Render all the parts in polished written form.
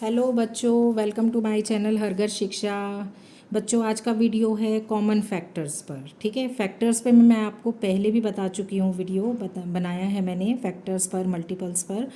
Hello बच्चों, welcome to my channel हरघर शिक्षा। बच्चों, आज का वीडियो है कॉमन फैक्टर्स पर। ठीक है, फैक्टर्स पे मैं आपको पहले भी बता चुकी हूँ, वीडियो बनाया है मैंने फैक्टर्स पर, मल्टीपल्स पर।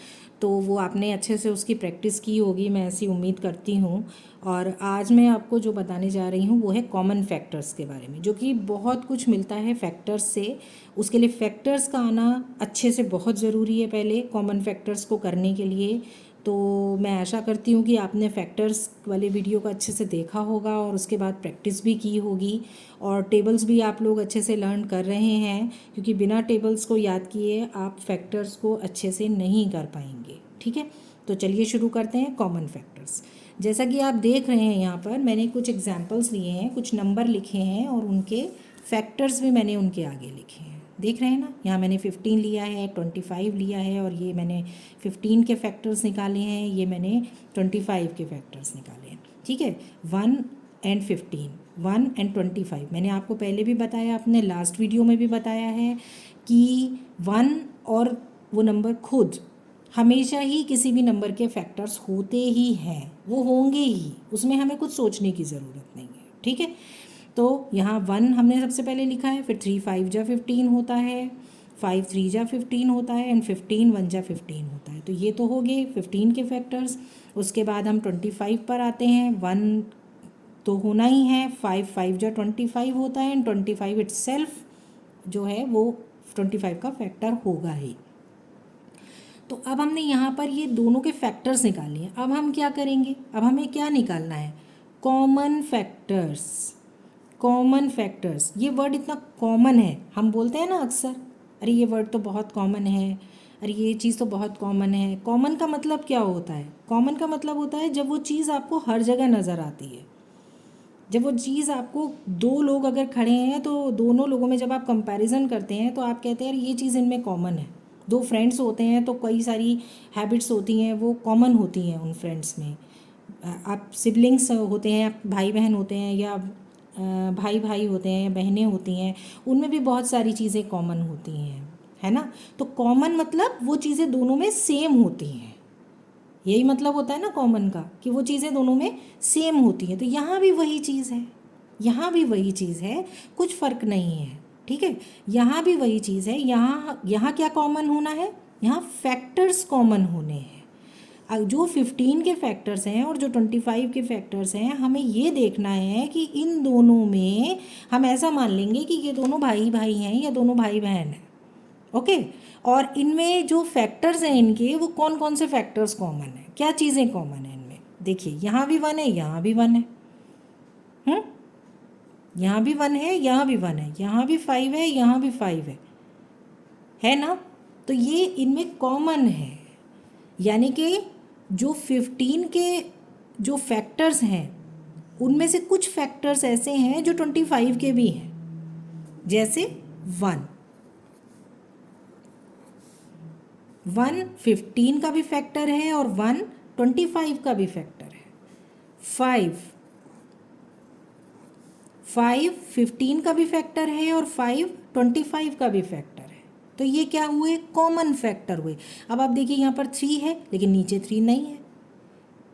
तो वो आपने अच्छे से उसकी प्रैक्टिस की होगी, मैं ऐसी उम्मीद करती हूँ। और आज मैं आपको जो बताने जा रही हूँ वो है कॉमन फैक्टर्स के बारे में, जो कि बहुत कुछ मिलता है फैक्टर्स से। उसके लिए फैक्टर्स का आना अच्छे से बहुत ज़रूरी है पहले कॉमन फैक्टर्स को करने के लिए। तो मैं आशा करती हूँ कि आपने फैक्टर्स वाले वीडियो को अच्छे से देखा होगा और उसके बाद प्रैक्टिस भी की होगी, और टेबल्स भी आप लोग अच्छे से लर्न कर रहे हैं, क्योंकि बिना टेबल्स को याद किए आप फैक्टर्स को अच्छे से नहीं कर पाएंगे। ठीक है, तो चलिए शुरू करते हैं कॉमन फैक्टर्स। जैसा कि आप देख रहे हैं, यहाँ पर मैंने कुछ एग्जाम्पल्स लिए हैं, कुछ नंबर लिखे हैं और उनके फैक्टर्स भी मैंने उनके आगे लिखे हैं। देख रहे हैं ना, यहाँ मैंने 15 लिया है, 25 लिया है, और ये मैंने 15 के फैक्टर्स निकाले हैं, ये मैंने 25 के फैक्टर्स निकाले हैं। ठीक है, 1 एंड 15, 1 एंड 25 मैंने आपको पहले भी बताया, अपने लास्ट वीडियो में भी बताया है कि 1 और वो नंबर खुद हमेशा ही किसी भी नंबर के फैक्टर्स होते ही हैं, वो होंगे ही, उसमें हमें कुछ सोचने की ज़रूरत नहीं है। ठीक है, तो यहाँ 1 हमने सबसे पहले लिखा है, फिर 3 5 जा 15 होता है, 5 3 जा 15 होता है, एंड 15 1 जा 15 होता है। तो ये तो हो गए 15 के फैक्टर्स। उसके बाद हम 25 पर आते हैं। 1 तो होना ही है, 5 5 जा 25 होता है, एंड 25 इट्सेल्फ जो है वो 25 का फैक्टर होगा ही। तो अब हमने यहाँ पर ये दोनों के फैक्टर्स निकाल लिए। अब हम क्या करेंगे, अब हमें क्या निकालना है, कॉमन फैक्टर्स। कॉमन फैक्टर्स, ये वर्ड इतना कॉमन है, हम बोलते हैं ना अक्सर, अरे ये वर्ड तो बहुत कॉमन है, अरे ये चीज़ तो बहुत कॉमन है। कॉमन का मतलब क्या होता है, कॉमन का मतलब होता है जब वो चीज़ आपको हर जगह नज़र आती है। जब वो चीज़ आपको, दो लोग अगर खड़े हैं तो दोनों लोगों में जब आप कंपैरिजन करते हैं तो आप कहते हैं यार ये चीज़ इनमें कॉमन है। दो फ्रेंड्स होते हैं तो कई सारी हैबिट्स होती हैं, वो कॉमन होती हैं उन फ्रेंड्स में। आप सिबलिंग्स होते हैं, आप भाई बहन होते हैं, या भाई भाई होते हैं, या बहनें होती हैं, उनमें भी बहुत सारी चीज़ें कॉमन होती हैं, है ना। तो कॉमन मतलब वो चीज़ें दोनों में सेम होती हैं, यही मतलब होता है ना कॉमन का, कि वो चीज़ें दोनों में सेम होती हैं। तो यहाँ भी वही चीज़ है, यहाँ भी वही चीज़ है, कुछ फ़र्क नहीं है। ठीक है, यहाँ भी वही चीज़ है। यहाँ यहाँ क्या कॉमन होना है, यहाँ फैक्टर्स कॉमन होने हैं। जो 15 के फैक्टर्स हैं और जो 25 के फैक्टर्स हैं, हमें ये देखना है कि इन दोनों में, हम ऐसा मान लेंगे कि ये दोनों भाई भाई हैं या दोनों भाई बहन हैं। ओके, और इनमें जो फैक्टर्स हैं इनके, वो कौन कौन से फैक्टर्स कॉमन हैं, क्या चीज़ें कॉमन हैं इनमें। देखिए, यहाँ भी 1 है, यहाँ भी 1 है, हम्म, यहाँ भी 1 है, यहाँ भी 1 है, यहाँ भी 5 है, यहाँ भी 5 है ना। तो ये इनमें कॉमन है, यानी कि जो 15 के जो फैक्टर्स हैं उनमें से कुछ फैक्टर्स ऐसे हैं जो 25 के भी हैं। जैसे 1 1 15 का भी फैक्टर है और 1 25 का भी फैक्टर है। 5 5 15 का भी फैक्टर है और 5 25 का भी फैक्टर है। तो ये क्या हुए, कॉमन फैक्टर हुए। अब आप देखिए, यहाँ पर 3 है लेकिन नीचे 3 नहीं है,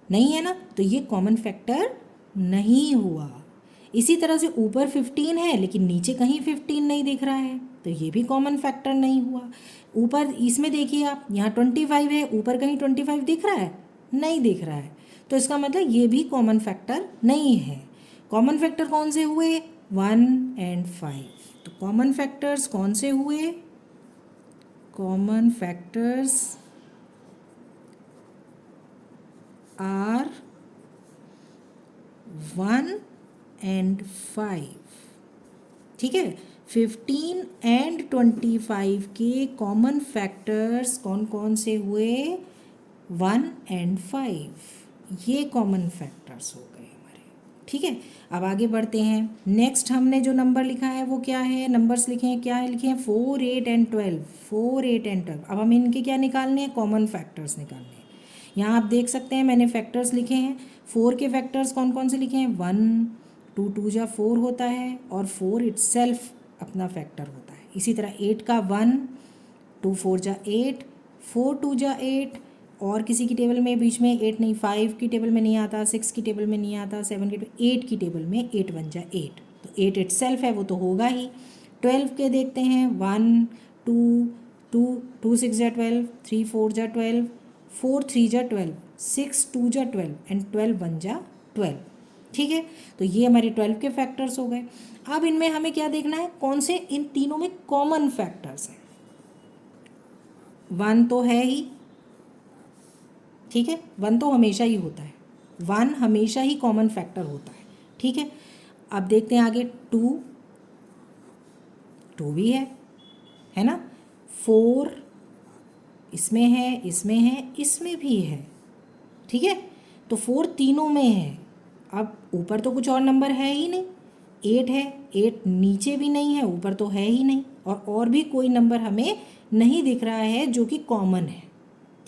नहीं है ना, तो ये कॉमन फैक्टर नहीं हुआ। इसी तरह से ऊपर 15 है लेकिन नीचे कहीं 15 नहीं दिख रहा है, तो ये भी कॉमन फैक्टर नहीं हुआ। ऊपर इसमें देखिए आप, यहाँ 25 है, ऊपर कहीं 25 दिख रहा है, नहीं दिख रहा है, तो इसका मतलब ये भी कॉमन फैक्टर नहीं है। कॉमन फैक्टर कौन से हुए, 1 एंड 5। तो कॉमन फैक्टर्स कौन से हुए, कॉमन फैक्टर्स आर 1 एंड 5। ठीक है, 15 एंड 25 के कॉमन फैक्टर्स कौन कौन से हुए, 1 एंड 5, ये कॉमन फैक्टर्स हो गए हमारे। ठीक है, अब आगे बढ़ते हैं। नेक्स्ट हमने जो नंबर लिखा है वो क्या है, नंबर्स लिखे हैं, क्या लिखे हैं, 4 8 एंड 12, 4 8 एंड 12। अब हम इनके क्या निकालने हैं, कॉमन फैक्टर्स निकालने हैं। यहाँ आप देख सकते हैं मैंने फैक्टर्स लिखे हैं। 4 के फैक्टर्स कौन कौन से लिखे हैं, 1 2 2 जा 4 होता है, और 4 इट्सेल्फ अपना फैक्टर होता है। इसी तरह 8 का 1 2 4 जा 8, 4 2 जा 8, और किसी की टेबल में बीच में 8 नहीं, 5 की टेबल में नहीं आता, 6 की टेबल में नहीं आता, 7 की, 8 की टेबल में 8 बन जा 8, तो 8 इटसेल्फ है, वो तो होगा ही। 12 के देखते हैं, 1 2 2 2 6 जा 12, 3 4 जा 12, 4 3 जा 12, 6 2 जा 12 एंड 12 1 जा 12। ठीक है, तो ये हमारे 12 के फैक्टर्स हो गए। अब इनमें हमें क्या देखना है, कौन से इन तीनों में कॉमन फैक्टर्स हैं। 1 तो है ही, ठीक है, 1 तो हमेशा ही होता है, 1 हमेशा ही कॉमन फैक्टर होता है। ठीक है, अब देखते हैं आगे, 2 भी है ना, 4 इसमें है, इसमें है, इसमें भी है। ठीक है, तो 4 तीनों में है। अब ऊपर तो कुछ और नंबर है ही नहीं, 8 है, 8 नीचे भी नहीं है, ऊपर तो है ही नहीं, और भी कोई नंबर हमें नहीं दिख रहा है जो कि कॉमन है।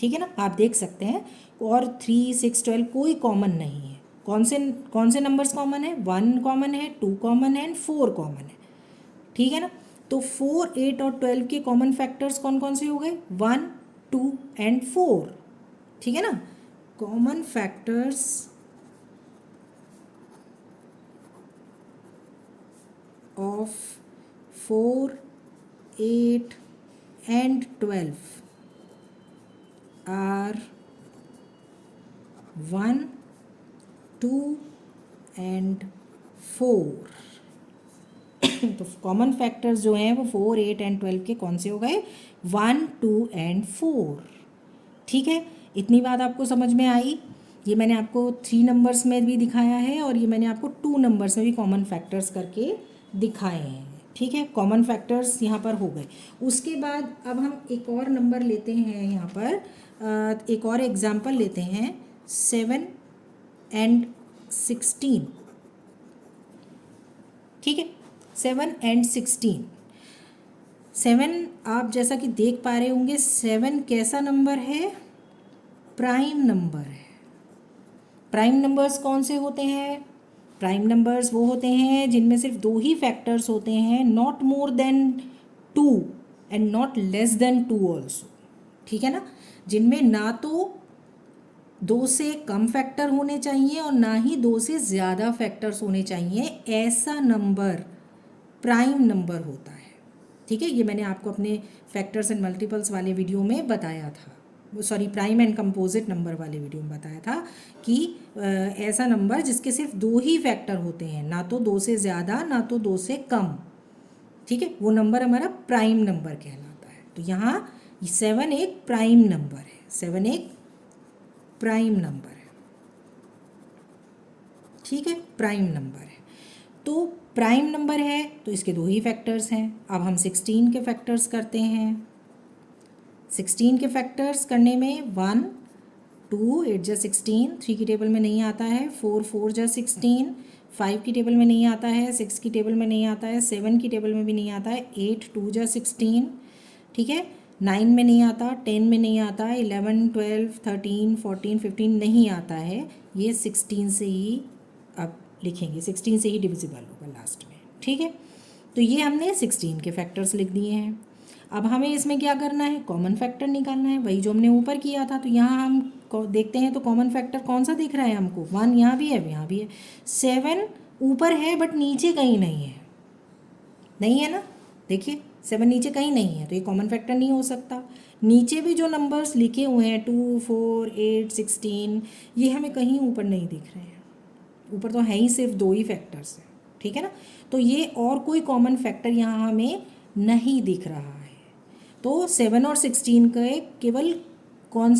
ठीक है ना, आप देख सकते हैं, और 3 6 12 कोई कॉमन नहीं है। कौन से नंबर्स कॉमन है, 1 कॉमन है, 2 कॉमन है एंड 4 कॉमन है। ठीक है ना, तो 4 8 और 12 के कॉमन फैक्टर्स कौन कौन से हो गए, 1 2 एंड 4। ठीक है ना, common factors of 4 8 and 12 are 1 2 and 4। तो कॉमन फैक्टर्स जो हैं वो 4 8 एंड 12 के कौन से हो गए, 1 2 एंड 4। ठीक है, इतनी बात आपको समझ में आई। ये मैंने आपको 3 नंबर्स में भी दिखाया है और ये मैंने आपको 2 नंबर्स में भी कॉमन फैक्टर्स करके दिखाए हैं। ठीक है, कॉमन फैक्टर्स यहाँ पर हो गए। उसके बाद अब हम एक और नंबर लेते हैं यहाँ पर, एक और एग्जाम्पल लेते हैं, 7 एंड 16। ठीक है, 7 एंड 16। 7 आप जैसा कि देख पा रहे होंगे, 7 कैसा नंबर है, प्राइम नंबर है। प्राइम नंबर्स कौन से होते हैं, प्राइम नंबर्स वो होते हैं जिनमें सिर्फ 2 ही फैक्टर्स होते हैं, not more than 2 and not less than 2 also. ठीक है ना, जिनमें ना तो 2 से कम फैक्टर होने चाहिए और ना ही 2 से ज़्यादा फैक्टर्स होने चाहिए, ऐसा नंबर प्राइम नंबर होता है। ठीक है, ये मैंने आपको अपने फैक्टर्स एंड मल्टीपल्स वाले वीडियो में बताया था, sorry prime and composite number वाले वीडियो में बताया था कि ऐसा नंबर जिसके सिर्फ 2 ही फैक्टर होते हैं, ना तो 2 से ज़्यादा ना तो 2 से कम। ठीक है, वो नंबर हमारा प्राइम नंबर कहलाता है। तो यहाँ 7 एक प्राइम नंबर है, 7 एक प्राइम नंबर है। ठीक है, प्राइम नंबर है। तो प्राइम नंबर है तो इसके 2 ही फैक्टर्स हैं। अब हम 16 के फैक्टर्स करते हैं। 16 के फैक्टर्स करने में 1 2 8 जा 16, 3 की टेबल में नहीं आता है, 4 4 जा 16, 5 की टेबल में नहीं आता है, 6 की टेबल में नहीं आता है, 7 की टेबल में भी नहीं आता है, 8 2 जा 16। ठीक है, 9 में नहीं आता, 10 में नहीं आता, 11 12 13 14 15 नहीं आता है। ये 16 से ही अब लिखेंगे, 16 से ही डिविजिबल होगा लास्ट में। ठीक है, तो ये हमने 16 के फैक्टर्स लिख दिए हैं। अब हमें इसमें क्या करना है, कॉमन फैक्टर निकालना है, वही जो हमने ऊपर किया था। तो यहाँ हम देखते हैं तो कॉमन फैक्टर कौन सा दिख रहा है हमको, 1 यहाँ भी है, यहाँ भी है। 7 ऊपर है बट नीचे कहीं नहीं है, नहीं है ना, देखिए 7 नीचे कहीं नहीं है, तो ये कॉमन फैक्टर नहीं हो सकता। नीचे भी जो नंबर्स लिखे हुए हैं 2 4 8 16, ये हमें कहीं ऊपर नहीं दिख रहे हैं, ऊपर तो है ही सिर्फ 2 ही फैक्टर्स हैं। ठीक है ना, तो ये और कोई कॉमन फैक्टर यहाँ हमें नहीं दिख रहा है। तो 7 और 16 का केवल कौन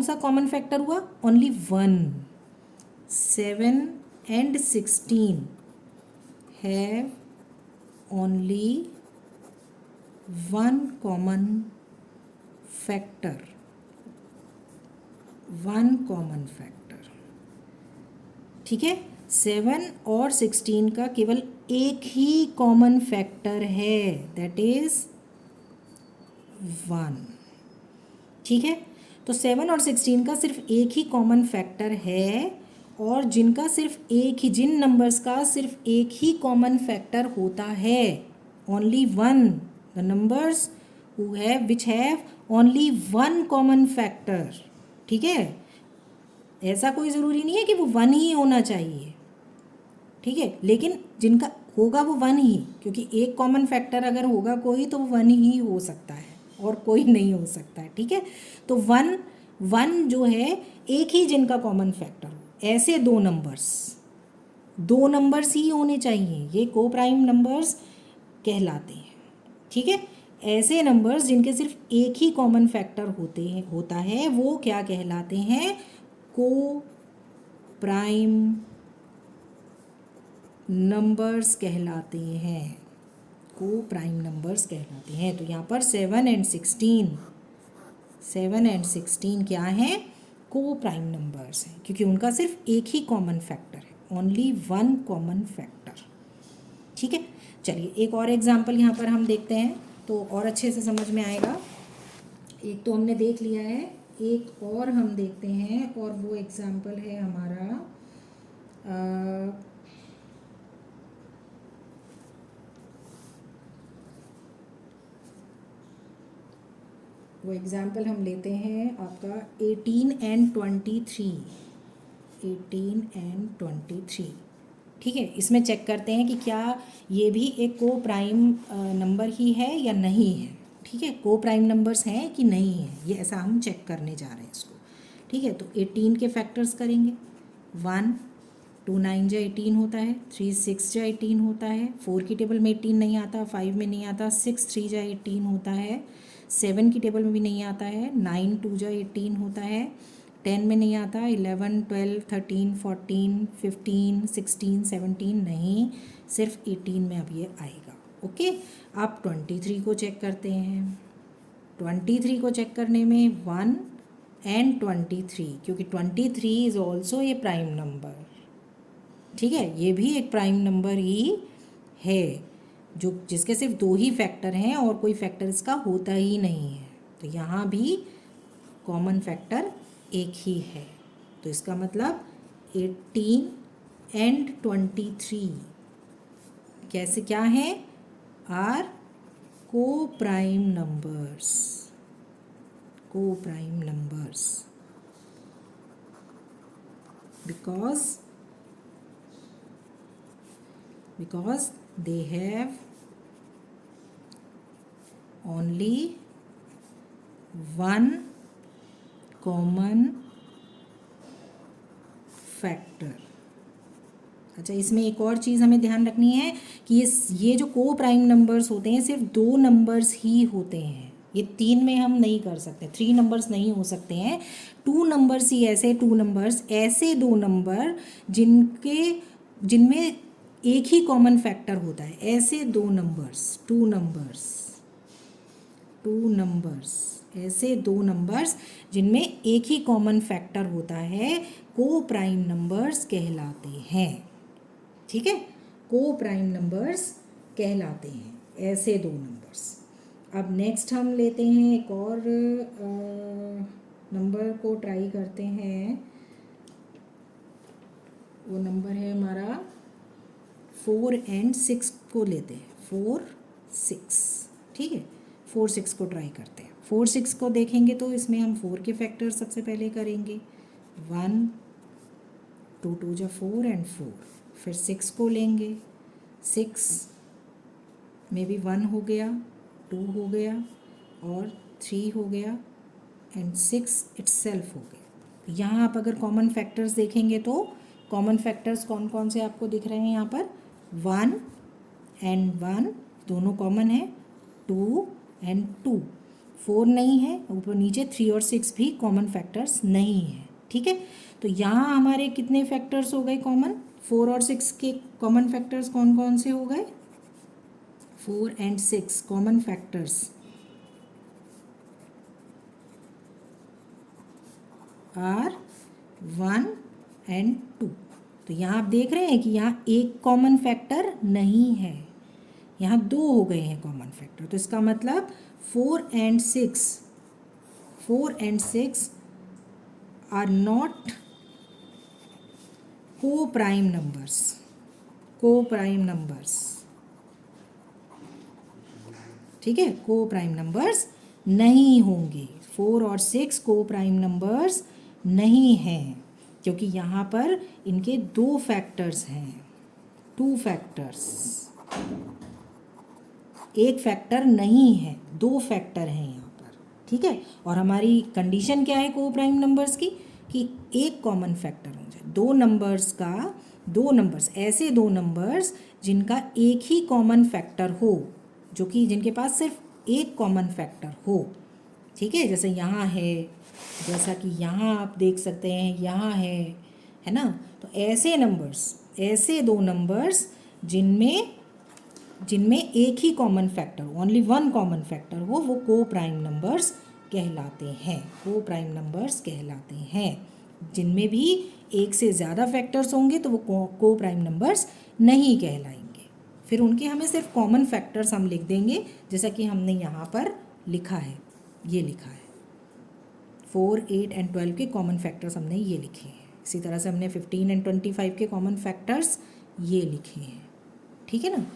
सा कॉमन फैक्टर हुआ, only 1। 7 and 16 have only 1 common factor, 1 common factor. ठीक है, 7 और 16 का केवल एक ही कॉमन फैक्टर है, दैट इज 1। ठीक है, तो 7 और 16 का सिर्फ एक ही कॉमन फैक्टर है, और जिनका सिर्फ एक ही, जिन नंबर्स का सिर्फ एक ही कॉमन फैक्टर होता है, only 1, the numbers which have only 1 common factor, ठीक है, ऐसा कोई ज़रूरी नहीं है कि वो 1 ही होना चाहिए, ठीक है, लेकिन जिनका होगा वो 1 ही, क्योंकि एक कॉमन फैक्टर अगर होगा कोई तो वो 1 ही हो सकता है और कोई नहीं हो सकता है, ठीक है। तो 1 जो है एक ही जिनका कॉमन फैक्टर हो, ऐसे दो नंबर्स ही होने चाहिए, ये को प्राइम नंबर्स कहलाते हैं, ठीक है। ऐसे नंबर्स जिनके सिर्फ एक ही कॉमन फैक्टर होता है वो क्या कहलाते हैं, को प्राइम नंबर्स कहलाते हैं, को प्राइम नंबर्स कहलाते हैं। तो यहाँ पर 7 एंड 16 क्या हैं, को प्राइम नंबर्स हैं, क्योंकि उनका सिर्फ एक ही कॉमन फैक्टर है, ओनली 1 कॉमन फैक्टर, ठीक है। चलिए एक और एग्जांपल यहाँ पर हम देखते हैं तो और अच्छे से समझ में आएगा। एक तो हमने देख लिया है, एक और हम देखते हैं, और वो एग्जांपल है हमारा वो एग्जाम्पल हम लेते हैं आपका 18 एंड 23, ठीक है। इसमें चेक करते हैं कि क्या ये भी एक को प्राइम नंबर ही है या नहीं है, ठीक है, को प्राइम नंबर्स हैं कि नहीं है, ये ऐसा हम चेक करने जा रहे हैं इसको, ठीक है। तो 18 के फैक्टर्स करेंगे, 1 2 9 जा 18 होता है, 3 6 जा 18 होता है, 4 की टेबल में 18 नहीं आता, 5 में नहीं आता, 6 3 जा 18 होता है, 7 की टेबल में भी नहीं आता है, 9 2 जा 18 होता है, 10 में नहीं आता, 11 12 13 14 15 16 17 नहीं, सिर्फ 18 में अब ये आएगा, ओके। आप 23 को चेक करते हैं, 23 को चेक करने में 1 एंड 23, क्योंकि 23 is also a prime number, ठीक है, ये भी एक प्राइम नंबर ही है, जो जिसके सिर्फ 2 ही फैक्टर हैं और कोई फैक्टर इसका होता ही नहीं है, तो यहाँ भी कॉमन फैक्टर एक ही है, तो इसका मतलब 18 एंड 23 कैसे क्या है, आर को प्राइम नंबर्स, को prime numbers, because they have only one common factor। अच्छा, इसमें एक और चीज़ हमें ध्यान रखनी है कि ये जो को प्राइम नंबर्स होते हैं सिर्फ 2 नंबर्स ही होते हैं, ये 3 में हम नहीं कर सकते, 3 नंबर्स नहीं हो सकते हैं, 2 नंबर्स ही ऐसे 2 नंबर्स, ऐसे 2 नंबर जिनमें एक ही कॉमन फैक्टर होता है, ऐसे 2 नंबर्स, 2 नंबर्स ऐसे 2 नंबर्स जिनमें एक ही कॉमन फैक्टर होता है, को प्राइम नंबर्स कहलाते हैं, ठीक है, को प्राइम नंबर्स कहलाते हैं ऐसे 2 नंबर्स। अब नेक्स्ट हम लेते हैं एक और नंबर को ट्राई करते हैं, वो नंबर है हमारा 4 एंड 6 को लेते हैं, 4 6, ठीक है, 4 6 को ट्राई करते हैं। 4 6 को देखेंगे तो इसमें हम 4 के फैक्टर सबसे पहले करेंगे, 1 2 2 जा 4 एंड 4, फिर 6 को लेंगे, 6 में भी 1 हो गया, 2 हो गया और 3 हो गया एंड 6 इटसेल्फ हो गया। यहाँ आप अगर कॉमन फैक्टर्स देखेंगे तो कॉमन फैक्टर्स कौन कौन से आपको दिख रहे हैं, यहाँ पर 1 एंड 1 दोनों कॉमन है, 2 एंड 2, 4 नहीं है, ऊपर नीचे 3 और 6 भी कॉमन फैक्टर्स नहीं है, ठीक है। तो यहाँ हमारे कितने फैक्टर्स हो गए कॉमन, 4 और 6 के कॉमन फैक्टर्स कौन कौन से हो गए, 4 and 6 common factors are 1 and 2। तो यहाँ आप देख रहे हैं कि यहाँ एक कॉमन फैक्टर नहीं है, यहाँ 2 हो गए हैं कॉमन फैक्टर, तो इसका मतलब 4 एंड 6 आर नॉट को प्राइम नंबर्स, ठीक है, को प्राइम नंबर्स नहीं होंगे, 4 और 6 को प्राइम नंबर्स नहीं हैं, क्योंकि यहाँ पर इनके 2 फैक्टर्स हैं, 2 फैक्टर्स, एक फैक्टर नहीं है, 2 फैक्टर हैं यहाँ पर, ठीक है। और हमारी कंडीशन क्या है को प्राइम नंबर्स की, कि एक कॉमन फैक्टर हो जाए, दो नंबर्स ऐसे दो नंबर्स जिनका एक ही कॉमन फैक्टर हो, जो कि जिनके पास सिर्फ एक कॉमन फैक्टर हो, ठीक है। जैसे यहाँ है, जैसा कि यहाँ आप देख सकते हैं, यहाँ है ना। तो ऐसे नंबर्स, ऐसे दो नंबर्स जिनमें एक ही common factor, only one common factor हो, वो को प्राइम नंबर्स कहलाते हैं, को प्राइम नंबर्स कहलाते हैं। जिनमें भी एक से ज़्यादा फैक्टर्स होंगे तो वो को प्राइम नंबर्स नहीं कहलाएंगे। फिर उनके हमें सिर्फ कॉमन फैक्टर्स हम लिख देंगे, जैसा कि हमने यहाँ पर लिखा है, ये लिखा है 4, 8 एंड 12 के कॉमन फैक्टर्स हमने ये लिखे हैं। इसी तरह से हमने 15 एंड 25 के कॉमन फैक्टर्स ये लिखे हैं, ठीक है ना।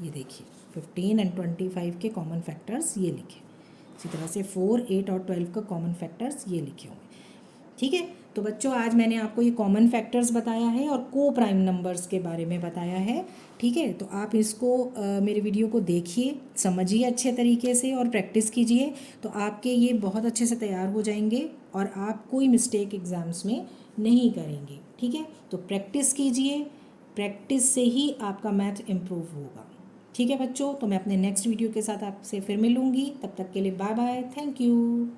ये देखिए 15 एंड 25 के कॉमन फैक्टर्स ये लिखे, इसी तरह से 4, 8 और 12 का कॉमन फैक्टर्स ये लिखे होंगे, ठीक है। तो बच्चों आज मैंने आपको ये कॉमन फैक्टर्स बताया है और को प्राइम नंबर्स के बारे में बताया है, ठीक है। तो आप इसको मेरे वीडियो को देखिए, समझिए अच्छे तरीके से और प्रैक्टिस कीजिए, तो आपके ये बहुत अच्छे से तैयार हो जाएंगे और आप कोई मिस्टेक एग्ज़ाम्स में नहीं करेंगे, ठीक है। तो प्रैक्टिस कीजिए, प्रैक्टिस से ही आपका मैथ इम्प्रूव होगा, ठीक है बच्चों। तो मैं अपने नेक्स्ट वीडियो के साथ आपसे फिर मिलूँगी, तब तक के लिए बाय बाय, थैंक यू।